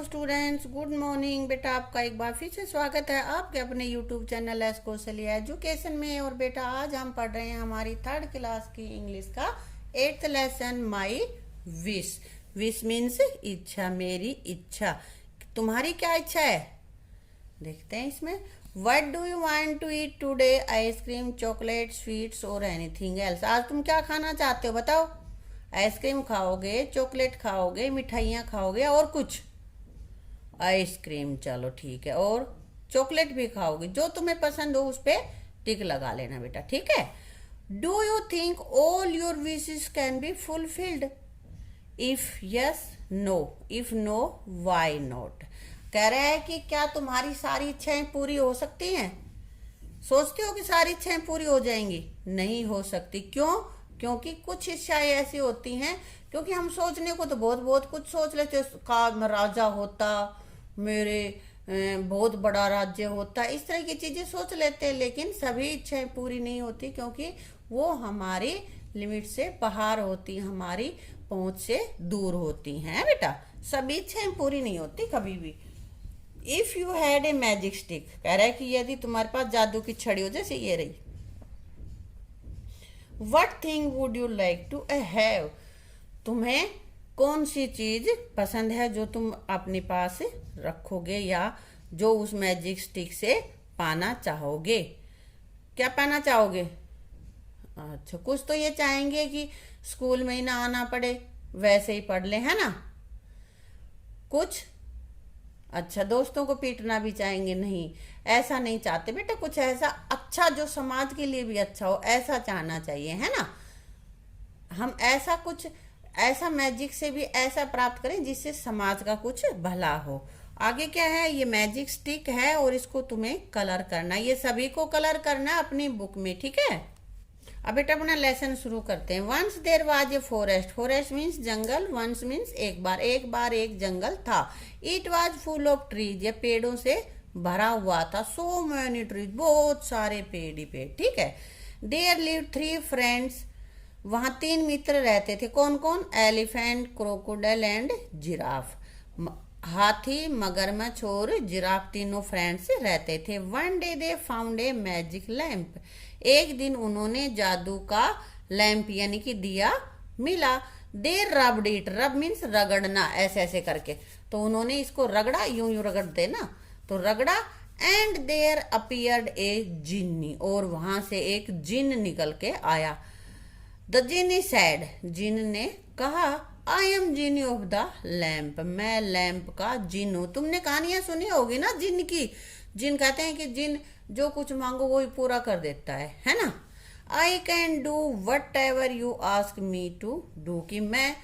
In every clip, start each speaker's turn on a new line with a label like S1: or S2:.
S1: Students, good morning. बेटा आपका एक बार फिर से स्वागत है आपके अपने यूट्यूब चैनल एस कौशल एजुकेशन में। और बेटा आज हम पढ़ रहे हैं हमारी थर्ड क्लास की इंग्लिश का 8th lesson my wish. Wish means इच्छा, मेरी इच्छा। तुम्हारी क्या इच्छा है देखते हैं इसमें। What do you want to eat today? Ice cream, chocolate, sweets और एनीथिंग एल्स। आज तुम क्या खाना चाहते हो बताओ। आइसक्रीम खाओगे, चॉकलेट खाओगे, मिठाइयाँ खाओगे और कुछ? आइसक्रीम, चलो ठीक है। और चॉकलेट भी खाओगे, जो तुम्हें पसंद हो उस पर टिक लगा लेना बेटा, ठीक है। Do you think all your wishes can be fulfilled? If yes, no. If no, why not. कह रहा है कि क्या तुम्हारी सारी इच्छाएं पूरी हो सकती हैं? सोचते हो कि सारी इच्छाएं पूरी हो जाएंगी? नहीं हो सकती। क्यों? क्योंकि कुछ इच्छाएं ऐसी होती हैं, क्योंकि हम सोचने को तो बहुत बहुत कुछ सोच लेते। का मैं राजा होता, मेरे बहुत बड़ा राज्य होता, इस तरह की चीजें सोच लेते हैं। लेकिन सभी इच्छाएं पूरी नहीं होती, क्योंकि वो हमारी लिमिट से बाहर होती, हमारी पहुंच से दूर होती हैं बेटा। सभी इच्छाएं पूरी नहीं होती कभी भी। If you had a magic stick, कह रहा है कि यदि तुम्हारे पास जादू की छड़ी हो, जैसे ये रही, What thing would you like to have? तुम्हें कौन सी चीज पसंद है जो तुम अपने पास रखोगे या जो उस मैजिक स्टिक से पाना चाहोगे? क्या पाना चाहोगे? अच्छा, कुछ तो ये चाहेंगे कि स्कूल में ही ना आना पड़े, वैसे ही पढ़ ले, है ना। कुछ अच्छा, दोस्तों को पीटना भी चाहेंगे? नहीं, ऐसा नहीं चाहते बेटा। कुछ ऐसा अच्छा जो समाज के लिए भी अच्छा हो, ऐसा चाहना चाहिए, है ना। हम ऐसा कुछ, ऐसा मैजिक से भी ऐसा प्राप्त करें जिससे समाज का कुछ भला हो। आगे क्या है? ये मैजिक स्टिक है और इसको तुम्हें कलर करना, ये सभी को कलर करना अपनी बुक में, ठीक है। अब बेटा अपना लेसन शुरू करते हैं। Once there was a forest. Forest means जंगल, वंस मीन्स एक बार एक जंगल था। It was full of trees, ये पेड़ों से भरा हुआ था। सो मैनी ट्रीज, बहुत सारे पेड़ ही पेड़, ठीक है। देयर लिव 3 फ्रेंड्स, वहां 3 मित्र रहते थे। कौन कौन? Elephant, crocodile and giraffe. हाथी, मगरमच्छ और जिराफ, तीनों फ्रेंड्स रहते थे। One day they found a magic lamp. एक दिन उन्होंने जादू का लैंप यानी कि दिया मिला। देर रब्ड इट, रब मीन्स रगड़ना, ऐसे ऐसे करके। तो उन्होंने इसको रगड़ा, यूं यूं रगड़ते ना, तो रगड़ा। एंड देयर अपीयर्ड ए जिन्नी, और वहां से एक जिन निकल के आया। द जिनी सैड, जिन ने कहा, I am genie of the lamp, मैं लैंप का जिन हूं। तुमने कहानियां सुनी होगी ना जिन की। जिन कहते हैं कि जिन जो कुछ मांगो वही पूरा कर देता है ना। I can do whatever you ask me to do, कि मैं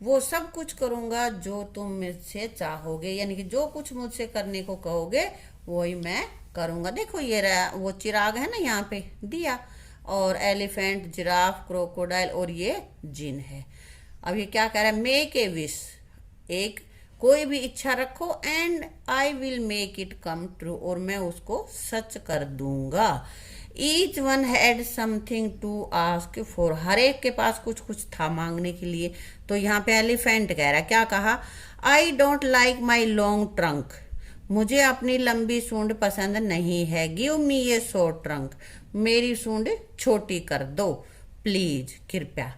S1: वो सब कुछ करूंगा जो तुम मुझसे चाहोगे, यानी कि जो कुछ मुझसे करने को कहोगे वही मैं करूंगा। देखो ये रहा, वो चिराग है ना यहाँ पे दिया, और एलिफेंट, जिराफ, क्रोकोडाइल और ये जिन है। अब ये क्या कह रहा है? मेक ए विश, एक कोई भी इच्छा रखो, and I will make it come true, और मैं उसको सच कर दूंगा। Each one had something to ask for, हर एक के पास कुछ कुछ था मांगने के लिए। तो यहाँ पे एलिफेंट कह रहा है, क्या कहा? I don't like my long trunk, मुझे अपनी लंबी सूंड पसंद नहीं है। गिव मी ए शॉर्ट ट्रंक, मेरी सूंड छोटी कर दो प्लीज, कृपया।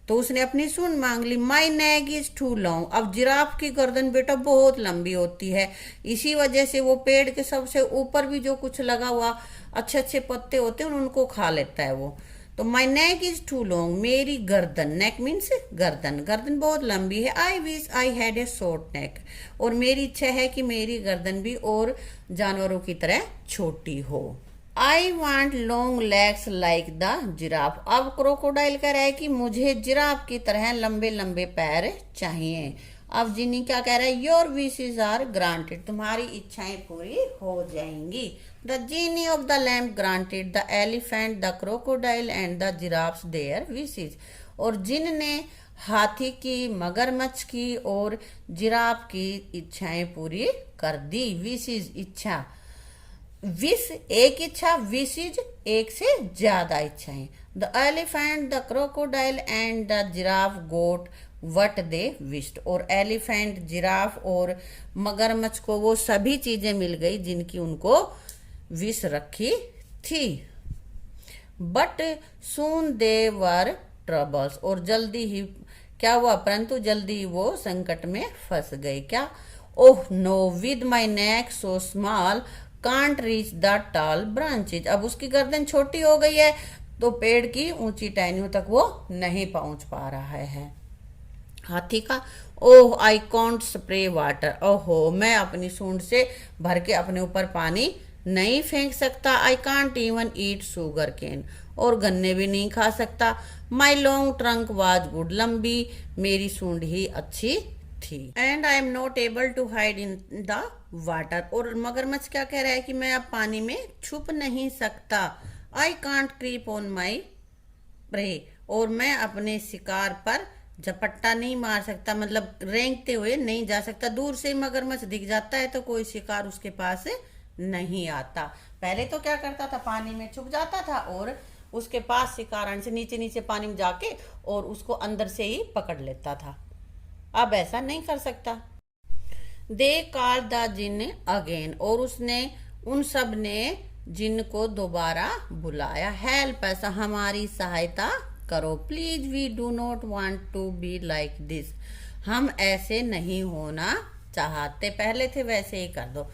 S1: तो उसने अपनी सूंड मांग ली। माई नेक इज टू लॉन्ग, अब जिराफ की गर्दन बेटा बहुत लंबी होती है, इसी वजह से वो पेड़ के सबसे ऊपर भी जो कुछ लगा हुआ अच्छे अच्छे पत्ते होते हैं उनको खा लेता है वो। तो my neck is too long, मेरी गर्दन, नेक मीन्स गर्दन, गर्दन बहुत लंबी है। I wish I had a short neck, और मेरी इच्छा है कि मेरी गर्दन भी और जानवरों की तरह छोटी हो। I want long legs like the giraffe, अब क्रोकोडाइल कह रहा है कि मुझे जिराफ की तरह लंबे लंबे पैर चाहिए। अब जिनी क्या कह रहा है? योर विशेस आर ग्रांटेड, तुम्हारी इच्छाएं पूरी हो जाएंगी। The genie of the lamp granted the elephant, the crocodile and the giraffes their wishes, और जिन ने हाथी की, मगरमच्छ की और जिराफ की इच्छाएं पूरी कर दी। विशेस इच्छा, विश एक इच्छा, विशेज एक से ज्यादा इच्छाएं। The elephant, the crocodile and the giraffe got what they wished. और एलिफेंट, जिराफ और मगरमच्छ को वो सभी चीजें मिल गई जिनकी उनको विश रखी थी। But soon they were troubles, और जल्दी ही क्या हुआ, परंतु जल्दी ही वो संकट में फंस गई। क्या? Oh no, with my neck so small can't reach the tall branches. अब उसकी गर्दन छोटी हो गई है तो पेड़ की ऊंची टहनियों तक वो नहीं पहुंच पा रहा है। हाथी का, ओह आई कॉन्ट स्प्रे वाटर, ओहो मैं अपनी सूंड से भर के अपने ऊपर पानी नहीं फेंक सकता। I can't even eat sugar cane, और गन्ने भी नहीं खा सकता। My long trunk was good, लंबी मेरी सूंड ही अच्छी थी। And I am not able to hide in the water, और मगरमच्छ क्या कह रहा है कि मैं अब पानी में छुप नहीं सकता। I can't creep on my prey, और मैं अपने शिकार पर झपट्टा नहीं मार सकता, मतलब रेंगते हुए नहीं जा सकता। दूर से मगरमच्छ दिख जाता है तो कोई शिकार उसके पास नहीं आता। पहले तो क्या करता था, पानी में छुप जाता था और उसके पास शिकार से नीचे नीचे पानी में जाके और उसको अंदर से ही पकड़ लेता था। अब ऐसा नहीं कर सकता। They called the genie again, और उसने उन सब ने जिन को दोबारा बुलाया। हेल्प अस, हमारी सहायता करो। Please we do not want to be like this, हम ऐसे नहीं होना चाहते। पहले थे वैसे ही कर दो।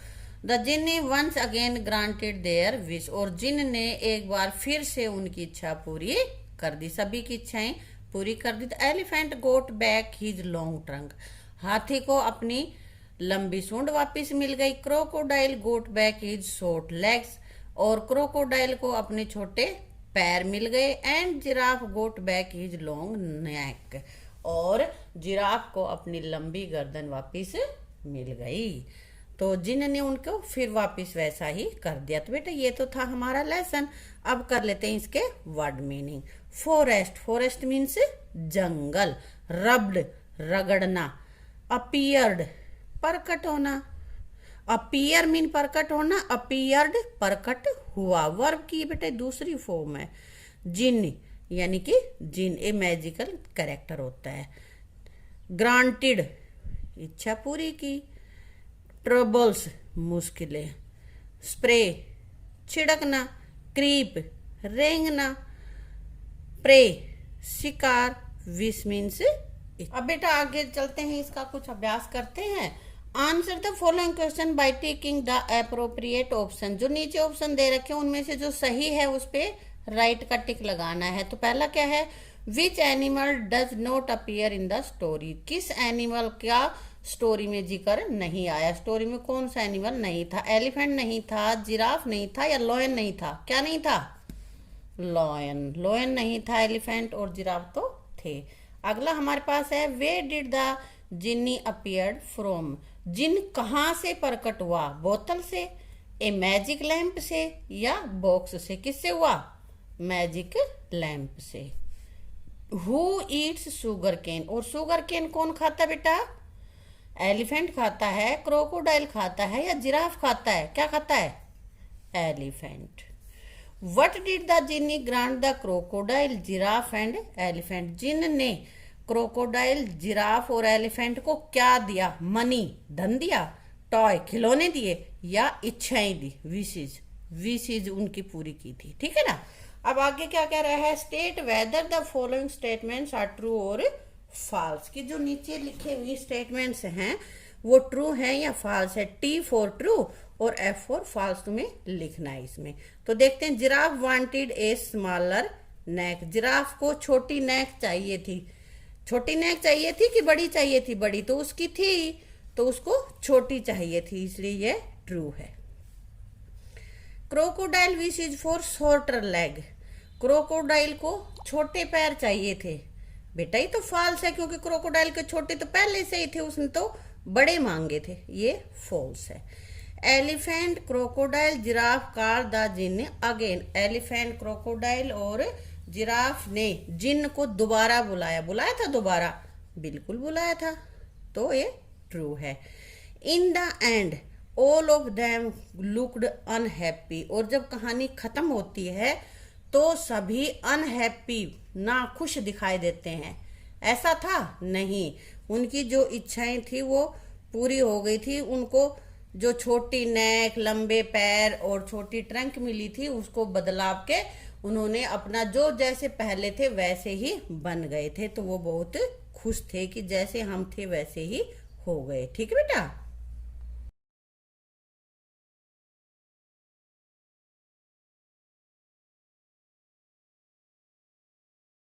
S1: The genie once again granted their wish, और जिन ने एक बार फिर से उनकी इच्छा पूरी कर दी, सभी की इच्छाएं पूरी कर दी। The elephant got back his long trunk, हाथी को अपनी लंबी सूंड वापस मिल गई। Crocodile got back his short legs, और क्रोकोडाइल को अपने छोटे पैर मिल गए। And giraffe got back his long neck, और जिराफ को अपनी लंबी गर्दन वापस मिल गई। तो जिन ने उनको फिर वापस वैसा ही कर दिया। तो बेटा ये तो था हमारा लेसन। अब कर लेते हैं इसके word meaning. Forest, forest means जंगल। रब्ड, रगड़ना। अपीयर्ड, प्रकट होना। अपीयर मीन प्रकट होना, अपीयर्ड प्रकट हुआ। वर्ब की बेटे दूसरी फॉर्म है। जिन यानी कि जिन ए मैजिकल कैरेक्टर होता है। ग्रांटेड, इच्छा पूरी की। ट्रबल्स, मुश्किलें। स्प्रे, छिड़कना। क्रीप, रेंगना। प्रे, शिकार। Wish means. अब बेटा आगे चलते हैं, इसका कुछ अभ्यास करते हैं। Answer the following question by taking the appropriate option, जो नीचे ऑप्शन दे रखे हैं उनमें से जो सही है उस पे राइट का टिक लगाना है। तो पहला क्या है, which animal does not appear in the story, किस एनिमल का स्टोरी में जिक्र नहीं आया। स्टोरी में कौन सा एनिमल नहीं था। एलिफेंट नहीं था, जिराफ नहीं था, या लॉयन नहीं था। क्या नहीं था, लॉयन। लॉयन नहीं था, एलिफेंट और जिराफ तो थे। अगला हमारे पास है, वे डिड द जिन्नी अपीयर्ड फ्रॉम, जिन कहाँ से प्रकट हुआ। बोतल से, ए मैजिक लैंप से, या बॉक्स से। किससे हुआ, मैजिक लैंप से। हु ईट्स शुगर केन, और शुगर केन कौन खाता बेटा, एलिफेंट खाता है, क्रोकोडाइल खाता है, या जिराफ खाता है। क्या खाता है, elephant. What did the genie grant the crocodile, giraffe and elephant, जिन ने क्रोकोडाइल, जिराफ और एलिफेंट को क्या दिया, मनी, धन दिया, टॉय, खिलौने दिए, या इच्छाएं दी, विशेज। विशेज उनकी पूरी की थी। ठीक है ना। अब आगे क्या कह रहा है, state whether the following statements are true और फॉल्स, की जो नीचे लिखे हुए स्टेटमेंट्स हैं वो ट्रू है या फॉल्स है। टी फॉर ट्रू और एफ फॉर फॉल्स तुम्हें लिखना है इसमें। तो देखते हैं, giraffe wanted a smaller neck, giraffe को छोटी नेक चाहिए थी। छोटी नेक चाहिए थी कि बड़ी चाहिए थी, बड़ी तो उसकी थी तो उसको छोटी चाहिए थी, इसलिए ये ट्रू है। Crocodile wishes for shorter leg, crocodile को छोटे पैर चाहिए थे। बेटा ये तो फॉल्स है, क्योंकि क्रोकोडाइल के छोटे तो पहले से ही थे, उसने तो बड़े मांगे थे, ये फॉल्स है। Elephant, crocodile, giraffe call the genie again, elephant, crocodile और जिराफ ने जिन को दोबारा बुलाया। बुलाया था दोबारा, बिल्कुल बुलाया था, तो ये ट्रू है। In the end all of them looked unhappy, और जब कहानी खत्म होती है तो सभी अनहैप्पी, नाखुश दिखाई देते हैं। ऐसा था नहीं। उनकी जो इच्छाएं थी वो पूरी हो गई थी। उनको जो छोटी नेक, लंबे पैर और छोटी ट्रंक मिली थी, उसको बदलाव के उन्होंने अपना जो जैसे पहले थे वैसे ही बन गए थे। तो वो बहुत खुश थे कि जैसे हम थे वैसे ही हो गए। ठीक है बेटा।